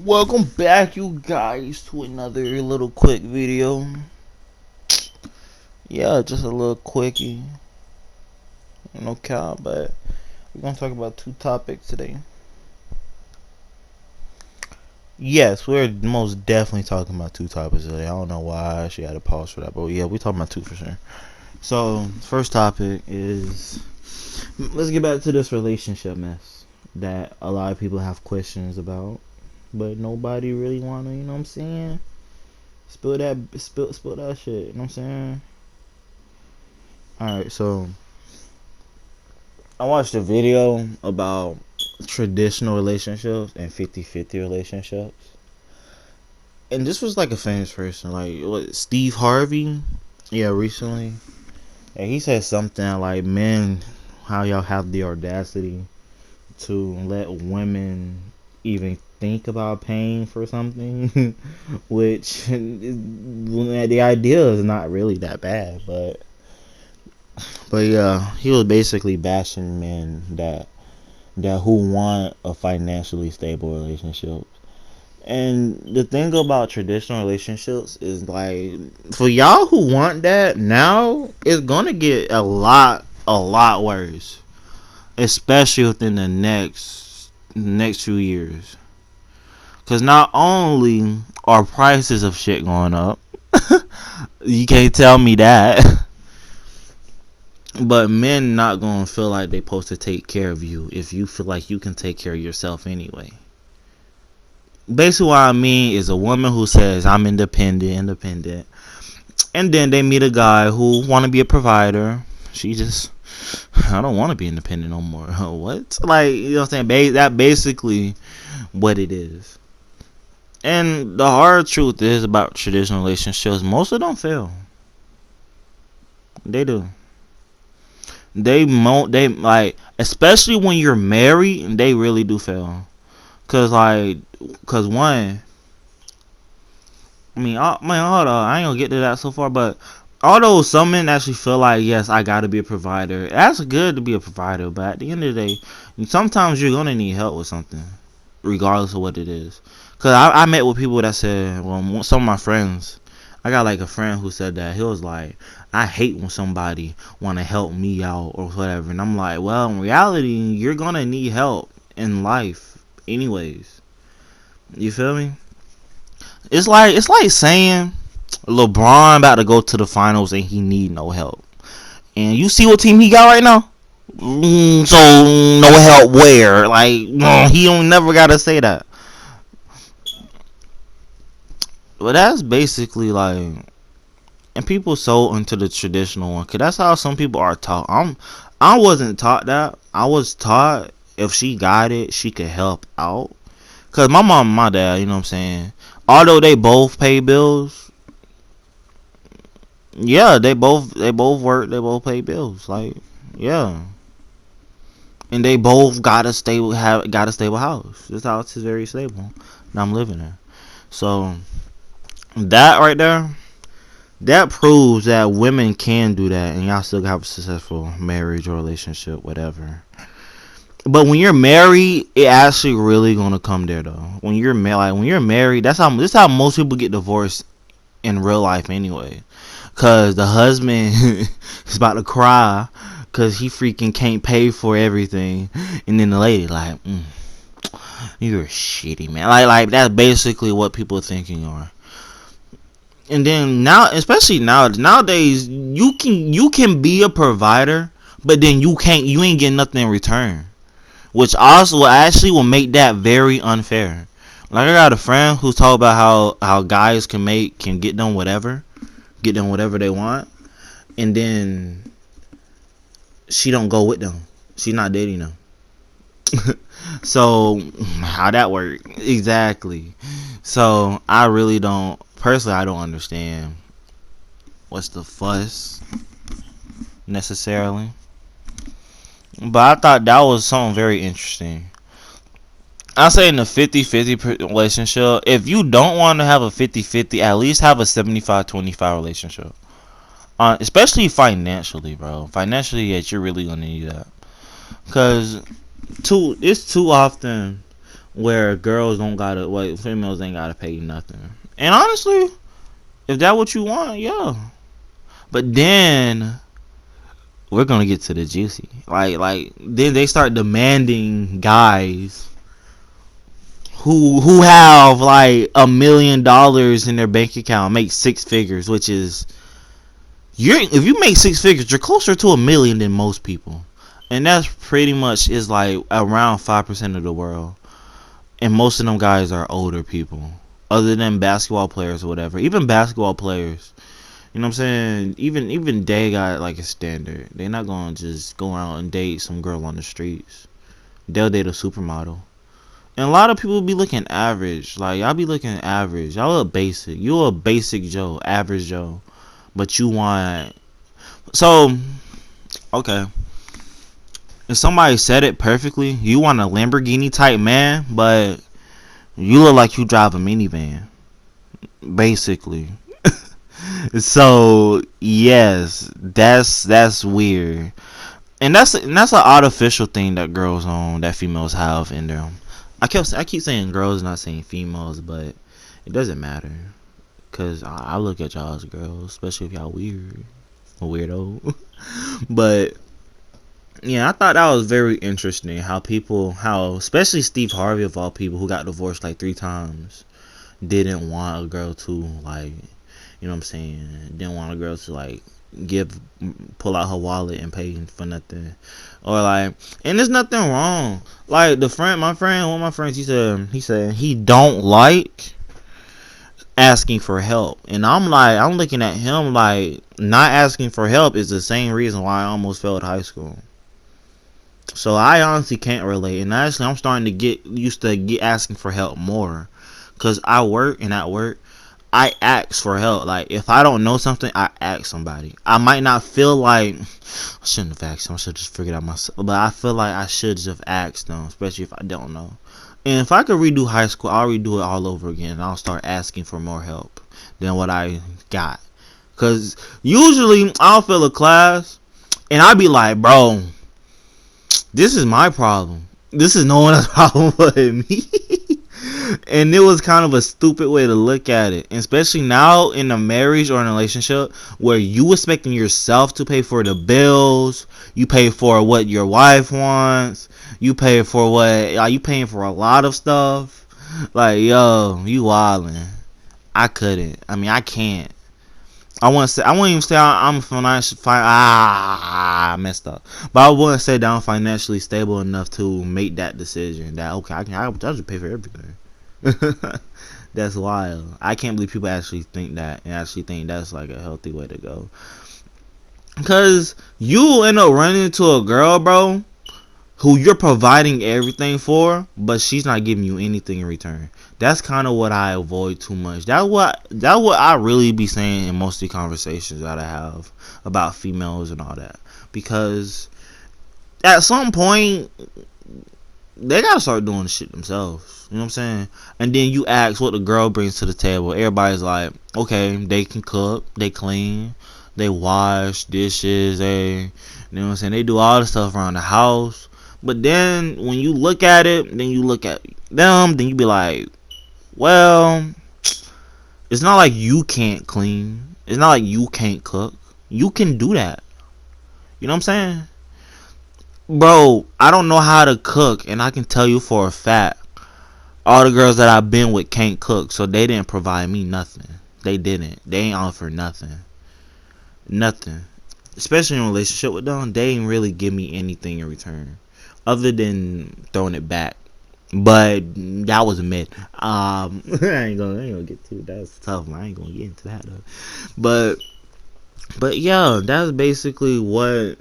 Welcome back, you guys, to another little quick video. Yeah, just a little quickie. No cow, but we're gonna talk about two topics today. Yes, we're most definitely talking about two topics today. I don't know why she had a pause for that, but yeah, we're talking about two for sure. So, first topic is let's get back to this relationship mess that a lot of people have questions about, but nobody really wanna, you know what I'm saying? Spill that shit, you know what I'm saying? Alright, so I watched a video about traditional relationships and 50-50 relationships. And this was like a famous person, like what, Steve Harvey? Yeah, recently. And he said something like, men, how y'all have the audacity to let women even think about paying for something, which the idea is not really that bad, but yeah, he was basically bashing men that who want a financially stable relationship. And the thing about traditional relationships is, like, for y'all who want that now, it's gonna get a lot worse, especially within the next few years. Cause not only are prices of shit going up, you can't tell me that. But men not gonna feel like they supposed to take care of you if you feel like you can take care of yourself anyway. Basically, what I mean is a woman who says I'm independent, and then they meet a guy who want to be a provider. She just, I don't want to be independent no more. What? Like, you know what I'm saying? That basically what it is. And the hard truth is about traditional relationships, most of them fail. They do. They like, especially when you're married, they really do fail. Cause one, hold on, I ain't gonna get to that so far, but although some men actually feel like, yes, I gotta be a provider, that's good to be a provider, but at the end of the day, sometimes you're gonna need help with something, regardless of what it is. Cause I met with people that said, well, some of my friends, I got like a friend who said that he was like, I hate when somebody want to help me out or whatever, and I'm like, well, in reality, you're gonna need help in life, anyways. You feel me? It's like saying LeBron about to go to the finals and he need no help. And you see what team he got right now? So no help where? Like, he don't never gotta say that. But that's basically like, and people so into the traditional one, cause that's how some people are taught. I wasn't taught that. I was taught if she got it, she could help out. Cause my mom and my dad, you know what I'm saying, although they both pay bills, yeah, they both work, they both pay bills. Like, yeah. And they both got a stable house. This house is very stable. Now I'm living there. So that right there, that proves that women can do that and y'all still have a successful marriage or relationship, whatever. But when you're married, it actually really gonna come there though. When you're married, this is how most people get divorced in real life anyway. Cause the husband is about to cry cause he freaking can't pay for everything, and then the lady like, you're shitty, man. Like that's basically what people are thinking are. And then now, especially nowadays, you can be a provider, but then you ain't getting nothing in return, which also actually will make that very unfair. Like, I got a friend who's talking about how guys can get them whatever they want, and then she don't go with them. She's not dating them. So how that work exactly? So I really don't personally. I don't understand what's the fuss necessarily. But I thought that was something very interesting. I say in a 50-50 relationship, if you don't want to have a 50-50, at least have a 75-25 relationship. Especially financially, bro. Financially, yes, you're really gonna need that. Cause it's too often where girls don't gotta, well, females ain't gotta pay you nothing. And honestly, if that what you want, yeah. But then we're gonna get to the juicy. Like then they start demanding guys who have like $1 million in their bank account, make six figures, which is, if you make six figures, you're closer to $1 million than most people. And that's pretty much is like around 5% of the world. And most of them guys are older people. Other than basketball players or whatever. Even basketball players, you know what I'm saying? Even they got like a standard. They're not gonna just go out and date some girl on the streets. They'll date a supermodel. And a lot of people be looking average. Like, y'all be looking average. Y'all look basic. You a basic Joe, average Joe. But you want... So, okay. And somebody said it perfectly. You want a Lamborghini type man, but you look like you drive a minivan. Basically. So, yes. That's weird. And that's an artificial thing that girls that females have in them. I keep saying girls, not saying females, but it doesn't matter, cause I look at y'all as girls, especially if y'all weirdo. But yeah, I thought that was very interesting how especially Steve Harvey of all people, who got divorced like 3 times, didn't want a girl to, like, you know what I'm saying, didn't want a girl to like pull out her wallet and pay for nothing, or like, and there's nothing wrong. Like one of my friends, he said he don't like asking for help, and I'm looking at him like, not asking for help is the same reason why I almost failed high school. So I honestly can't relate, and actually I'm starting to get used to asking for help more, cause I work, and at work I ask for help. Like, if I don't know something, I ask somebody. I might not feel like I shouldn't have asked them. I should just figure it out myself. But I feel like I should just ask them, especially if I don't know. And if I could redo high school, I'll redo it all over again. And I'll start asking for more help than what I got. Because usually I'll fail a class and I'll be like, bro, this is my problem. This is no one else's problem but me. And it was kind of a stupid way to look at it, and especially now in a marriage or in a relationship where you expecting yourself to pay for the bills, you pay for what your wife wants, you pay for you paying for a lot of stuff. Like, yo, you wildin'. I couldn't. I mean, I can't. I won't even say I'm financially I messed up. But I wouldn't say that I'm financially stable enough to make that decision. That okay, I'll just pay for everything. That's wild. I can't believe people actually think that, and actually think that's like a healthy way to go. Because you end up running into a girl, bro, who you're providing everything for, but she's not giving you anything in return. That's kind of what I avoid too much. That's what I really be saying in most of the conversations that I have about females and all that. Because at some point, they gotta start doing the shit themselves. You know what I'm saying? And then you ask what the girl brings to the table. Everybody's like, okay, they can cook, they clean, they wash dishes, you know what I'm saying? They do all the stuff around the house. But then when you look at it, then you look at them, then you be like, well, it's not like you can't clean. It's not like you can't cook. You can do that. You know what I'm saying? Bro, I don't know how to cook, and I can tell you for a fact, all the girls that I've been with can't cook, so they didn't provide me nothing. They didn't. They ain't offer nothing. Nothing. Especially in a relationship with them, they ain't really give me anything in return, other than throwing it back. But that was a myth. I ain't gonna get to it. That's tough. I ain't gonna get into that though. But yeah, that's basically what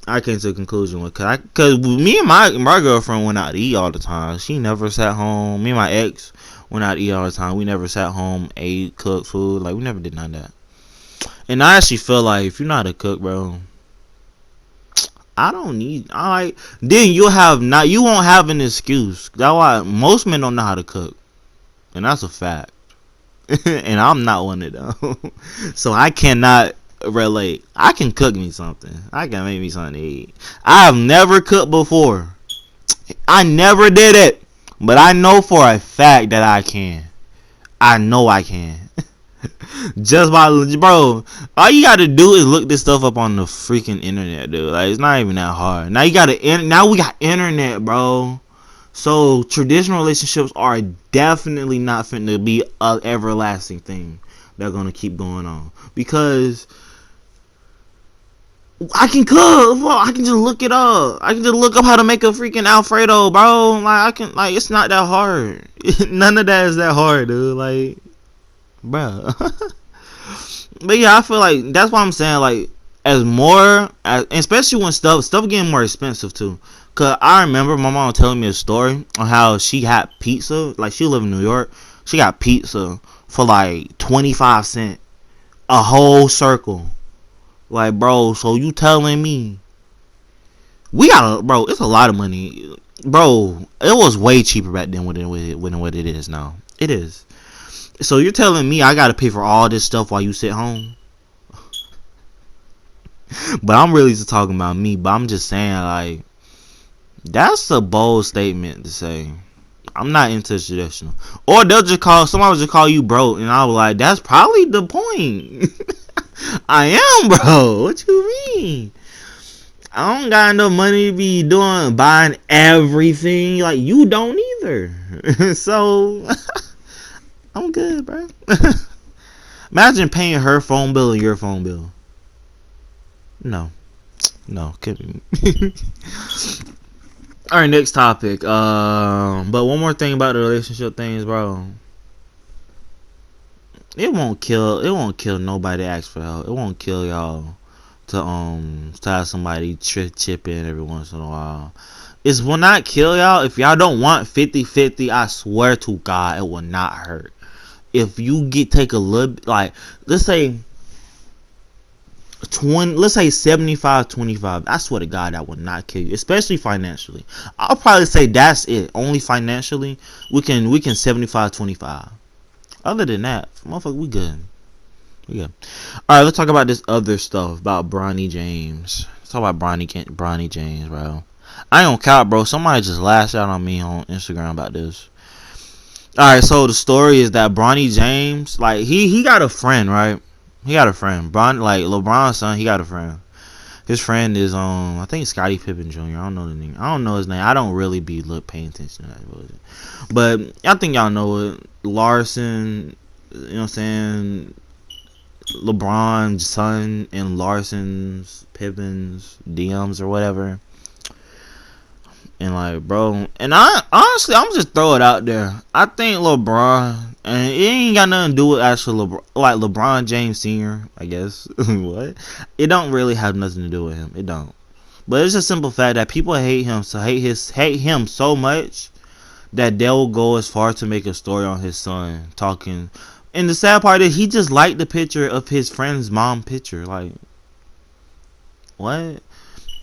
I came to a conclusion with. Cause me and my girlfriend went out to eat all the time. She never sat home. Me and my ex went out to eat all the time. We never sat home, ate, cooked food. Like, we never did none of that. And I actually feel like if you're not a cook, bro, then you won't have an excuse. That's why most men don't know how to cook, and that's a fact. And I'm not one of them, so I cannot relate. I can cook me something. I can make me something to eat. I have never cooked before. I never did it. But I know for a fact that I can. I know I can. Just by, bro, all you gotta do is look this stuff up on the freaking internet, dude. Like, it's not even that hard. Now now we got internet, bro. So traditional relationships are definitely not finna be a everlasting thing. They're gonna keep going on because I can cook. Bro. I can just look it up. I can just look up how to make a freaking Alfredo, bro. Like it's not that hard. None of that is that hard, dude. Like, bro. But yeah, I feel like that's why I'm saying, like, especially when stuff getting more expensive too. Cause I remember my mom telling me a story on how she had pizza. Like, she lived in New York. She got pizza for like 25 cents a whole circle. Like, bro, so you telling me bro? It's a lot of money, bro. It was way cheaper back then than what it is now. It is. So you're telling me I gotta pay for all this stuff while you sit home? But I'm really just talking about me. But I'm just saying, like, that's a bold statement to say. I'm not into traditional. Or somebody will just call you broke, and I was like, that's probably the point. I am, bro. What you mean? I don't got enough money to be buying everything. Like, you don't either. So I'm good, bro. Imagine paying her phone bill and your phone bill. No, couldn't. All right, next topic. But one more thing about the relationship things, bro. It won't kill nobody that asks for help. It won't kill y'all to have somebody chip in every once in a while. It will not kill y'all if y'all don't want 50-50. I swear to God, it will not hurt. If you take a little, like, let's say 75-25, I swear to God, that would not kill you, especially financially. I'll probably say that's it. Only financially, we can 75-25. Other than that, motherfucker, we good. All right, let's talk about this other stuff about Bronny James. Let's talk about Bronny James, bro. I ain't gonna count, bro. Somebody just lashed out on me on Instagram about this. All right, so the story is that Bronny James, like, he got a friend, right? He got a friend. Like, LeBron's son, he got a friend. His friend is I think Scottie Pippen Jr. I don't know the name. I don't know his name. I don't really be paying attention to that. But I think y'all know it. Larson, you know what I'm saying? LeBron's son and Larson's Pippen's DMs or whatever. And, like, bro, and I'm just throw it out there. I think LeBron, and it ain't got nothing to do with actual LeBron James Sr., I guess. What? It don't really have nothing to do with him. It don't. But it's a simple fact that people hate him, hate him so much that they'll go as far to make a story on his son talking. And the sad part is he just liked the picture of his friend's mom picture. Like, what?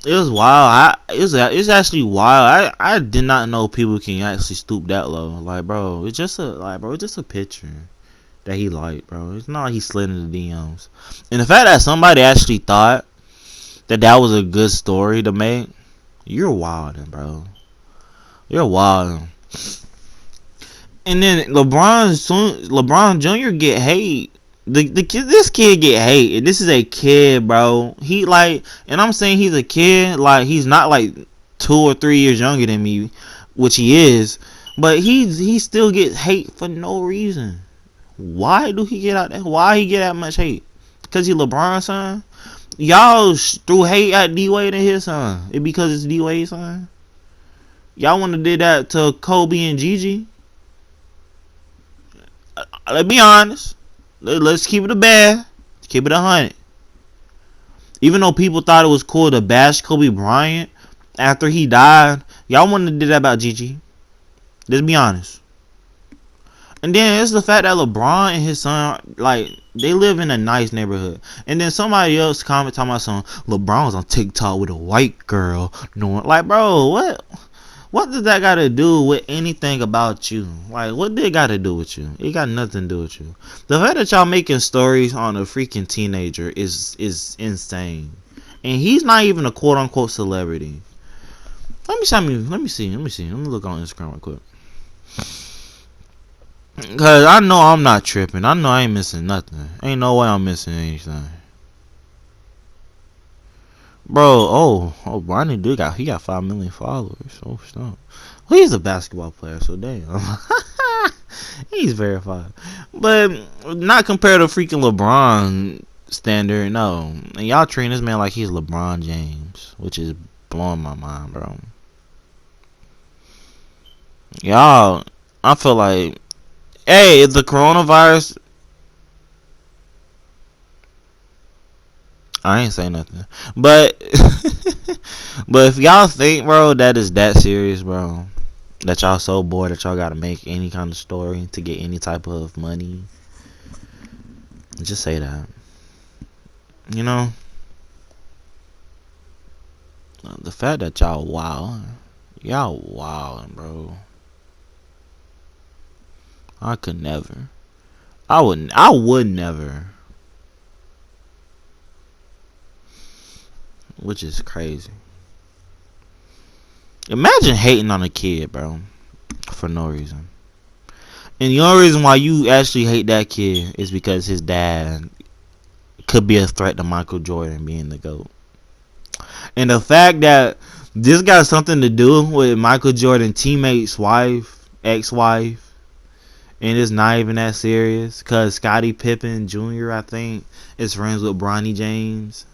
It was wild. It's actually wild. I did not know people can actually stoop that low. Like, bro, it's just a picture that he liked, bro. It's not like he slid in the DMs. And the fact that somebody actually thought that was a good story to make, you're wilding, bro. You're wilding. And then LeBron Jr. get hate. This kid get hate. And this is a kid, bro. He, like, and I'm saying he's a kid. Like, he's not like 2 or 3 years younger than me, which he is. But he still gets hate for no reason. Why do he get out that? Why he get that much hate? Because he LeBron's son. Y'all threw hate at D Wade and his son. It because it's D Wade's son. Y'all want to do that to Kobe and Gigi? Let's be honest. Let's keep it a bad. Keep it 100. Even though people thought it was cool to bash Kobe Bryant after he died, y'all wanted to do that about Gigi. Let's be honest. And then it's the fact that LeBron and his son, like, they live in a nice neighborhood. And then somebody else comment talking about LeBron was on TikTok with a white girl. Like, bro, what does that got to do with anything about you? Like, what did it got to do with you? It got nothing to do with you. The fact that y'all making stories on a freaking teenager is insane. And he's not even a quote-unquote celebrity. Let me see. Let me look on Instagram real quick. Cause I know I'm not tripping. I know I ain't missing nothing. Ain't no way I'm missing anything. Bro, Bronny do he got 5 million followers. Oh stop. Well, he's a basketball player, so damn. He's verified. But not compared to freaking LeBron standard, no. And y'all treat this man like he's LeBron James, which is blowing my mind, bro. Y'all, I feel like, hey, if the coronavirus, I ain't say nothing, but but if y'all think, bro, that is that serious, bro, that y'all so bored that y'all gotta make any kind of story to get any type of money, just say that. You know, the fact that y'all wild, bro. I could never. I would never. Which is crazy. Imagine hating on a kid, bro, for no reason. And the only reason why you actually hate that kid is because his dad could be a threat to Michael Jordan being the GOAT. And the fact that this got something to do with Michael Jordan's teammate's wife, ex-wife, and it's not even that serious. Cause Scottie Pippen Jr., I think, is friends with Bronny James.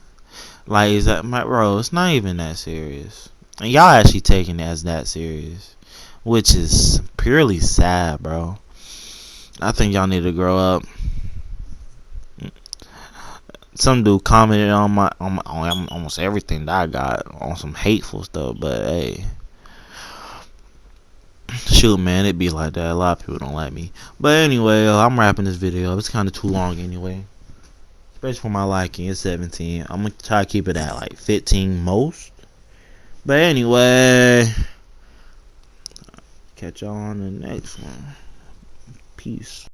Like, is that my bro? It's not even that serious, and y'all actually taking it as that serious, which is purely sad, bro. I think y'all need to grow up. Some dude commented on on almost everything that I got on some hateful stuff, but hey, shoot, man, it be like that. A lot of people don't like me, but anyway, I'm wrapping this video up. It's kind of too long anyway, especially for my liking. It's 17. I'm gonna try to keep it at like 15 most. But anyway, catch y'all on the next one. Peace.